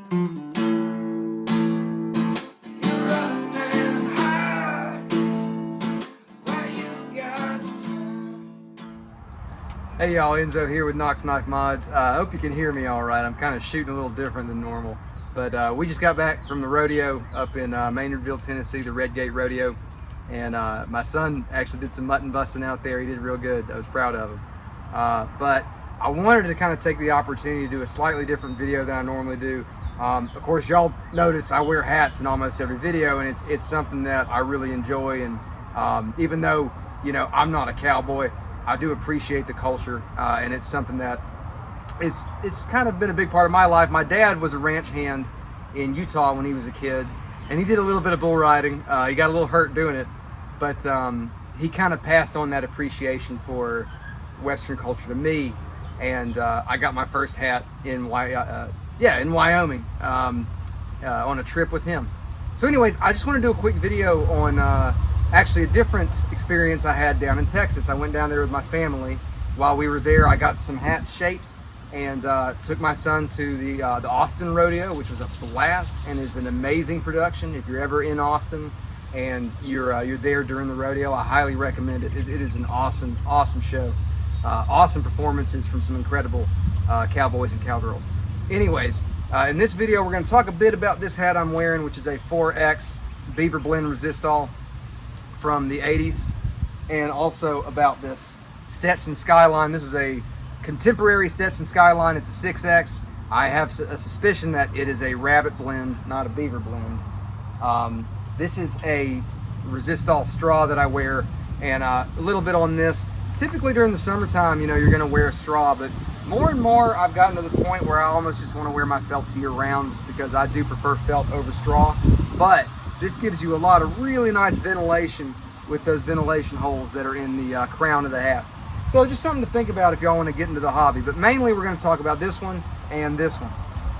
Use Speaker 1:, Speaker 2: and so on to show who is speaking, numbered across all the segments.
Speaker 1: Hey y'all, Enzo here with Knox Knife Mods. I hope you can hear me all right. I'm kind of shooting a little different than normal. But we just got back from the rodeo up in Maynardville, Tennessee, the Redgate Rodeo. And my son actually did some mutton busting out there. He did real good. I was proud of him. But I wanted to kind of take the opportunity to do a slightly different video than I normally do. Of course, y'all notice I wear hats in almost every video, and it's something that I really enjoy. And even though, you know, I'm not a cowboy, I do appreciate the culture, and it's something that it's kind of been a big part of my life. My dad was a ranch hand in Utah when he was a kid, and he did a little bit of bull riding. He got a little hurt doing it, but he kind of passed on that appreciation for Western culture to me, and I got my first hat in Wyoming on a trip with him. So anyways, I just want to do a quick video on actually a different experience I had down in Texas. I went down there with my family. While we were there, I got some hats shaped and took my son to the Austin Rodeo, which was a blast and is an amazing production. If you're ever in Austin and you're there during the rodeo, I highly recommend it. It is an awesome show. Awesome performances from some incredible cowboys and cowgirls. Anyways, in this video, we're going to talk a bit about this hat I'm wearing, which is a 4X Beaver Blend Resistol from the 80s, and also about this Stetson Skyline. This is a contemporary Stetson Skyline. It's a 6X. I have a suspicion that it is a rabbit blend, not a beaver blend. This is a Resistol straw that I wear, and a little bit on this. Typically during the summertime, you know, you're going to wear a straw, but more and more I've gotten to the point where I almost just want to wear my felts year round, just because I do prefer felt over straw. But this gives you a lot of really nice ventilation with those ventilation holes that are in the crown of the hat. So just something to think about if y'all want to get into the hobby. But mainly we're going to talk about this one and this one.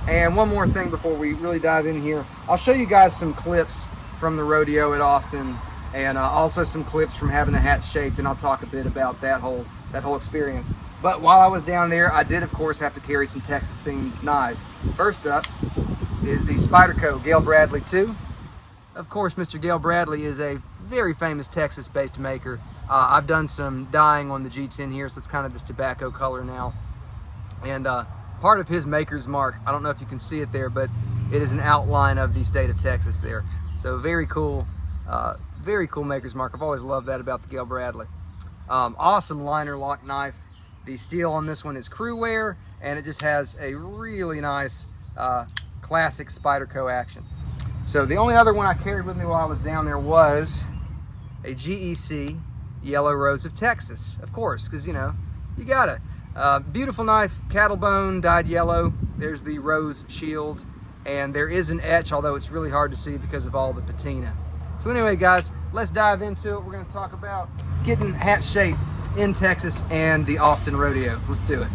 Speaker 1: And one more thing before we really dive in here. I'll show you guys some clips from the rodeo at Austin, and also some clips from having the hat shaped, and I'll talk a bit about that whole experience. But while I was down there, I did of course have to carry some Texas themed knives. First up is the Spyderco Gale Bradley 2. Of course, Mr. Gale Bradley is a very famous Texas-based maker. I've done some dyeing on the G10 here, so it's kind of this tobacco color now. And part of his maker's mark, I don't know if you can see it there, but it is an outline of the state of Texas there. So very cool maker's mark. I've always loved that about the Gale Bradley. Awesome liner lock knife. The steel on this one is crew wear, and it just has a really nice classic Spyderco action. So the only other one I carried with me while I was down there was a GEC Yellow Rose of Texas, of course, because, you know, you got it. Beautiful knife, cattle bone, dyed yellow. There's the rose shield, and there is an etch, although it's really hard to see because of all the patina. So anyway, guys, let's dive into it. We're going to talk about getting hats shaped in Texas and the Austin Rodeo. Let's do it.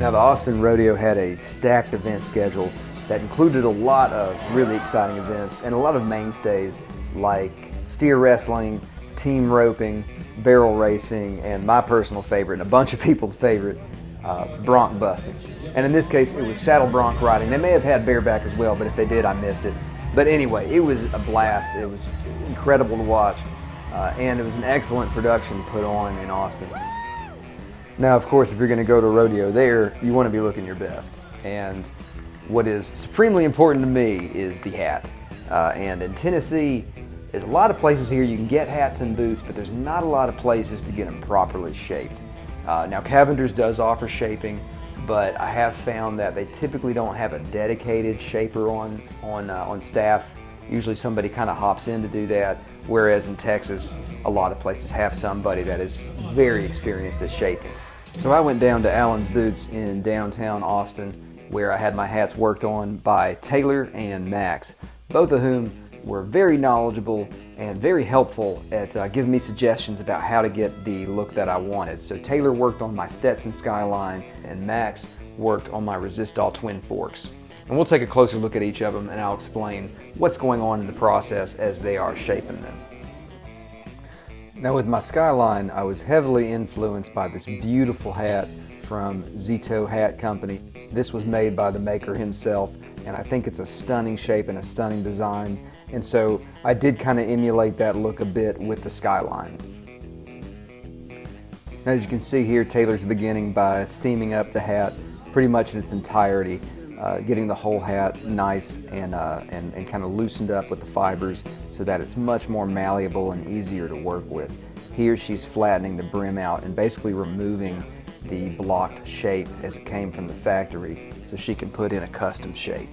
Speaker 1: Now, the Austin Rodeo had a stacked event schedule that included a lot of really exciting events and a lot of mainstays like steer wrestling, team roping, barrel racing, and my personal favorite and a bunch of people's favorite, bronc busting. And in this case, it was saddle bronc riding. They may have had bareback as well, but if they did, I missed it. But anyway, it was a blast. It was incredible to watch, and it was an excellent production put on in Austin. Now, of course, if you're going to go to a rodeo there, you want to be looking your best. And what is supremely important to me is the hat. And in Tennessee, there's a lot of places here you can get hats and boots, but there's not a lot of places to get them properly shaped. Now, Cavender's does offer shaping, but I have found that they typically don't have a dedicated shaper on staff. Usually somebody kind of hops in to do that, whereas in Texas, a lot of places have somebody that is very experienced at shaping. So I went down to Allen's Boots in downtown Austin, where I had my hats worked on by Taylor and Max, both of whom were very knowledgeable and very helpful at giving me suggestions about how to get the look that I wanted. So Taylor worked on my Stetson Skyline and Max worked on my Resistol Twin Forks. And we'll take a closer look at each of them and I'll explain what's going on in the process as they are shaping them. Now with my Skyline, I was heavily influenced by this beautiful hat from Zito Hat Company. This was made by the maker himself, and I think it's a stunning shape and a stunning design. And so I did kind of emulate that look a bit with the Skyline. Now, as you can see here, Taylor's beginning by steaming up the hat pretty much in its entirety, getting the whole hat nice and kind of loosened up with the fibers so that it's much more malleable and easier to work with. Here she's flattening the brim out and basically removing the blocked shape as it came from the factory so she can put in a custom shape.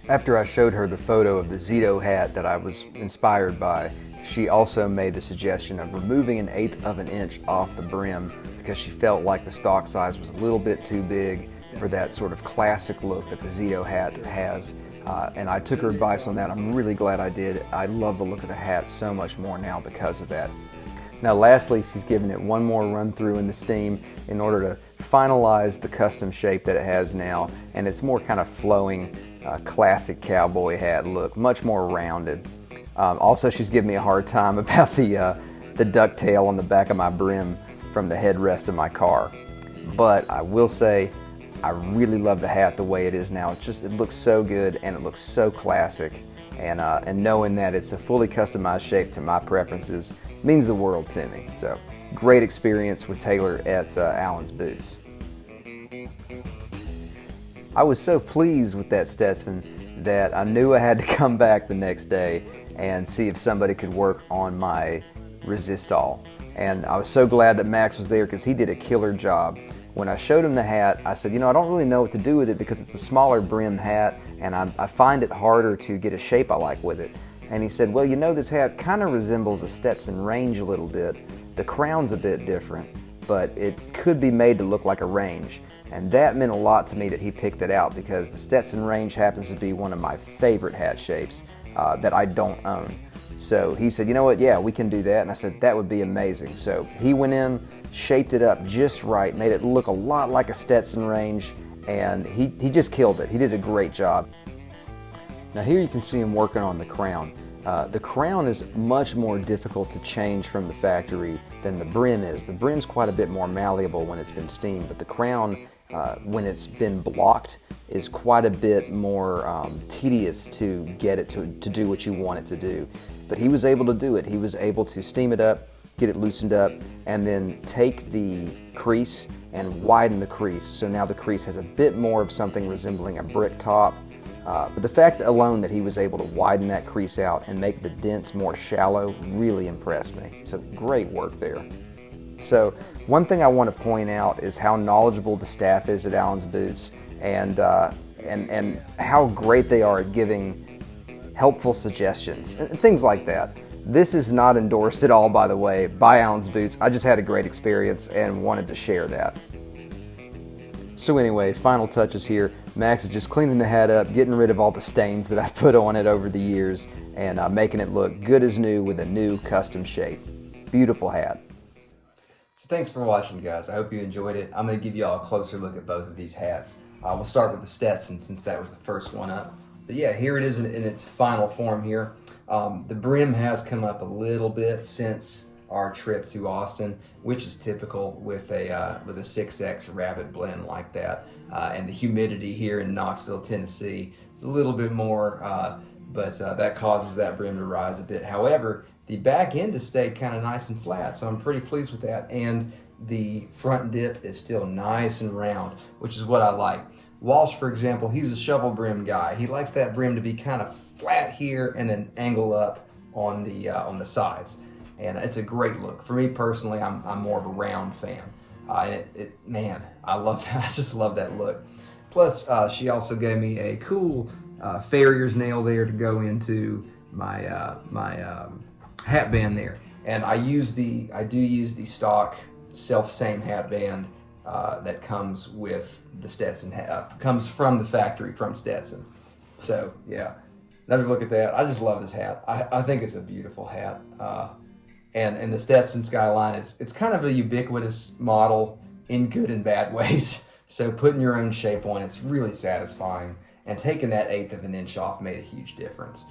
Speaker 1: After I showed her the photo of the Zito hat that I was inspired by, she also made the suggestion of removing 1/8 of an inch off the brim because she felt like the stock size was a little bit too big for that sort of classic look that the Zito hat has. And I took her advice on that. I'm really glad I did. I love the look of the hat so much more now because of that. Now lastly, she's given it one more run through in the steam in order to finalize the custom shape that it has now, and it's more kind of flowing classic cowboy hat look, much more rounded. Also, she's giving me a hard time about the ducktail on the back of my brim from the headrest of my car. But I will say, I really love the hat the way it is now. It looks so good and it looks so classic. And knowing that it's a fully customized shape to my preferences means the world to me. So great experience with Taylor at Allen's Boots. I was so pleased with that Stetson that I knew I had to come back the next day and see if somebody could work on my Resistol. And I was so glad that Max was there because he did a killer job. When I showed him the hat, I said, I don't really know what to do with it because it's a smaller brim hat and I find it harder to get a shape I like with it. And he said, well, this hat kind of resembles a Stetson range a little bit. The crown's a bit different, but it could be made to look like a range. And that meant a lot to me that he picked it out because the Stetson range happens to be one of my favorite hat shapes that I don't own. So he said, yeah, we can do that. And I said, that would be amazing. So he went in, shaped it up just right, made it look a lot like a Stetson range, and he just killed it. He did a great job. Now here you can see him working on the crown. The crown is much more difficult to change from the factory than the brim is. The brim's quite a bit more malleable when it's been steamed, but the crown, when it's been blocked, is quite a bit more tedious to get it to do what you want it to do. But he was able to do it. He was able to steam it up, get it loosened up, and then take the crease and widen the crease. So now the crease has a bit more of something resembling a brick top. But the fact alone that he was able to widen that crease out and make the dents more shallow really impressed me. So great work there. So one thing I want to point out is how knowledgeable the staff is at Allen's Boots and how great they are at giving helpful suggestions and things like that. This is not endorsed at all, by the way, by Allen's Boots. I just had a great experience and wanted to share that. So anyway, final touches here. Max is just cleaning the hat up, getting rid of all the stains that I've put on it over the years, and making it look good as new with a new custom shape. Beautiful hat. So thanks for watching, guys. I hope you enjoyed it. I'm going to give you all a closer look at both of these hats. We'll start with the Stetson since that was the first one up. But yeah, here it is in its final form here. The brim has come up a little bit since our trip to Austin, which is typical with a 6X rabbit blend like that. And the humidity here in Knoxville, Tennessee, it's a little bit more, but that causes that brim to rise a bit. However, the back end has stayed kind of nice and flat, so I'm pretty pleased with that. And the front dip is still nice and round, which is what I like. Walsh, for example, he's a shovel brim guy. He likes that brim to be kind of flat here and then angle up on the sides. And it's a great look. For me personally, I'm more of a round fan. And man, I love that. I just love that look. Plus, she also gave me a cool farrier's nail there to go into my hat band there. And I do use the stock self-same hat band that comes with the Stetson hat, comes from the factory from Stetson. So yeah, another look at that. I just love this hat. I think it's a beautiful hat. And the Stetson Skyline, it's kind of a ubiquitous model in good and bad ways. So putting your own shape on it's really satisfying. And taking that 1/8 of an inch off made a huge difference.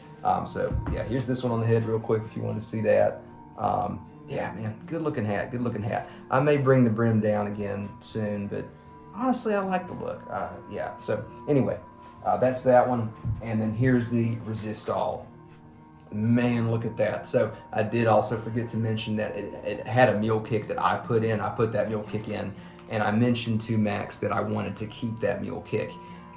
Speaker 1: So yeah, here's this one on the head real quick if you want to see that. Yeah, man, good looking hat, good looking hat. I may bring the brim down again soon, but honestly, I like the look. Yeah, so anyway, that's that one. And then here's the Resistol. Man, look at that. So I did also forget to mention that it had a mule kick that I put in. I put that mule kick in, and I mentioned to Max that I wanted to keep that mule kick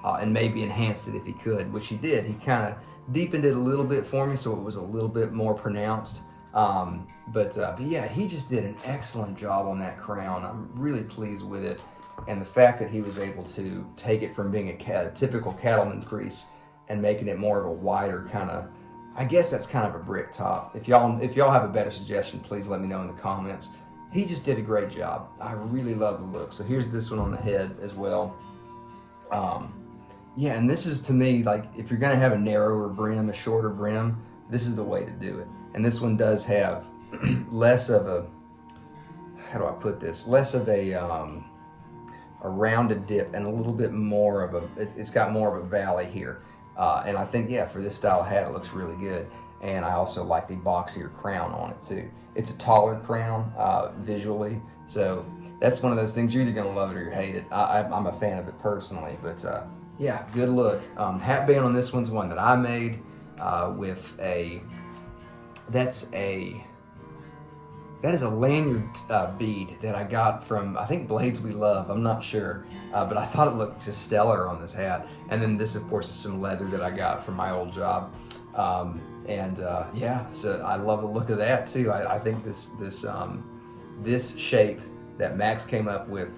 Speaker 1: and maybe enhance it if he could, which he did. He kind of deepened it a little bit for me so it was a little bit more pronounced. But yeah, he just did an excellent job on that crown. I'm really pleased with it. And the fact that he was able to take it from being a typical cattleman crease and making it more of a wider kind of, I guess that's kind of a brick top. If y'all have a better suggestion, please let me know in the comments. He just did a great job. I really love the look. So here's this one on the head as well. Yeah, and this is to me, like, if you're gonna have a narrower brim, a shorter brim, this is the way to do it. And this one does have less of a, how do I put this? Less of a rounded dip and a little bit more of a, it's got more of a valley here. And I think, yeah, for this style of hat, it looks really good. And I also like the boxier crown on it too. It's a taller crown visually. So that's one of those things, you're either gonna love it or you hate it. I'm a fan of it personally, but yeah, good look. Hat band on this one's one that I made with a, that is a lanyard bead that I got from, I think, Blades We Love, I'm not sure, but I thought it looked just stellar on this hat. And then this, of course, is some leather that I got from my old job. Yeah, so I love the look of that too. I think this shape that Max came up with,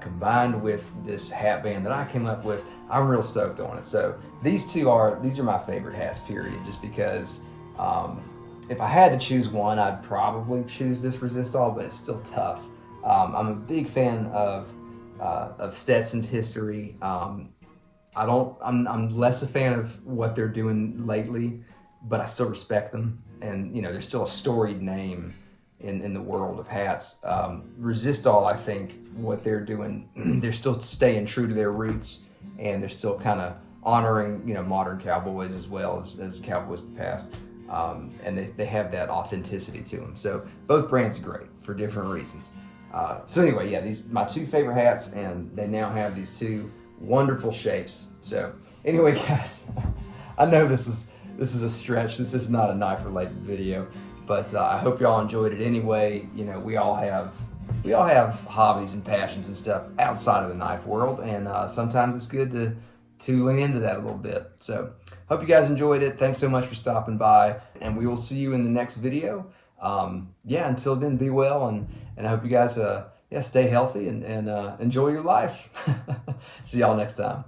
Speaker 1: combined with this hat band that I came up with, I'm real stoked on it. So these are my favorite hats, period, just because if I had to choose one, I'd probably choose this Resistol, but it's still tough. I'm a big fan of Stetson's history. I'm less a fan of what they're doing lately, but I still respect them. And, you know, they're still a storied name in the world of hats. Resistol, I think, what they're doing, they're still staying true to their roots, and they're still kind of honoring, you know, modern cowboys as well as cowboys of the past. And they have that authenticity to them. So both brands are great for different reasons. So anyway, yeah, these my two favorite hats, and they now have these two wonderful shapes. So anyway, guys, I know this is a stretch. This is not a knife related video, but I hope y'all enjoyed it anyway. You know, we all have hobbies and passions and stuff outside of the knife world, and sometimes it's good to lean into that a little bit. So hope you guys enjoyed it. Thanks so much for stopping by, and we will see you in the next video. Yeah, until then, be well, and I hope you guys stay healthy and enjoy your life. See y'all next time.